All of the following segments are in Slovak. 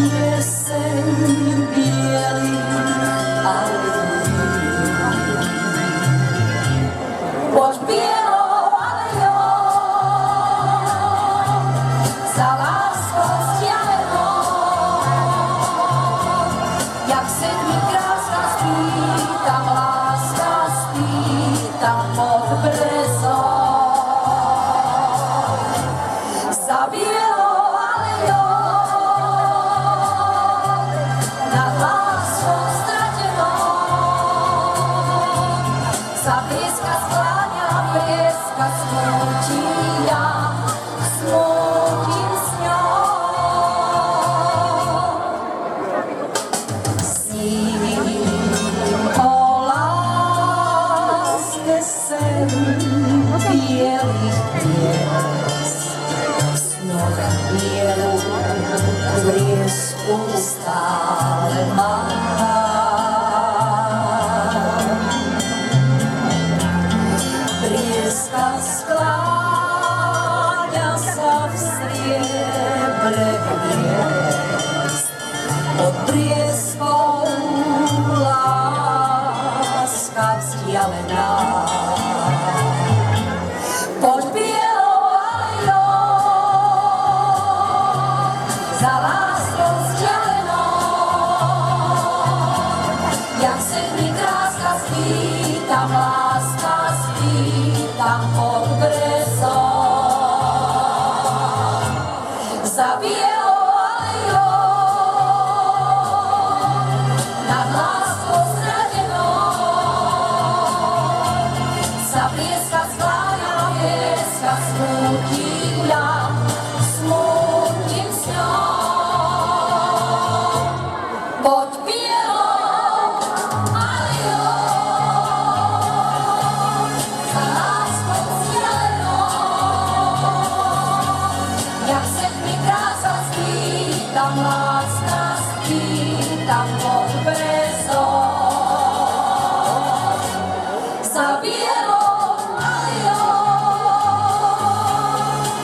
Pieseň bielých alejí. Poď bielou alejou za láskou vzdialenou, jak sedmi kráska spí, tam láska spí, tam pod brezou. Za bielou alejou nad láskou stratenou sa blieska skláňa, blieska smúti, ja smútim s ňou. Sním o láske sen bielých pies, v snoch bielu vriesku stále mám. Brieska skláňa sa v striebre hviezd, pod brieskou láska vzdialená. Poď bielou alejou za láskou vzdialenou, jak sedmi kráska spí, tam láska spí, tam pod brezou. Za bielou alejou nad láskou stratenou sa blieska skláňa, blieska smúti, ja smútim s ňou. Poď bielou alejou za láskou vzdialenou, jak sedmi krása spí, tam láska spí, tam pod brezou. Za bielou alejou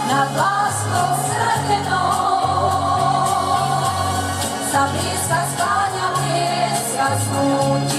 nad láskou stratenou sa blieska skláňa, blieska smúti.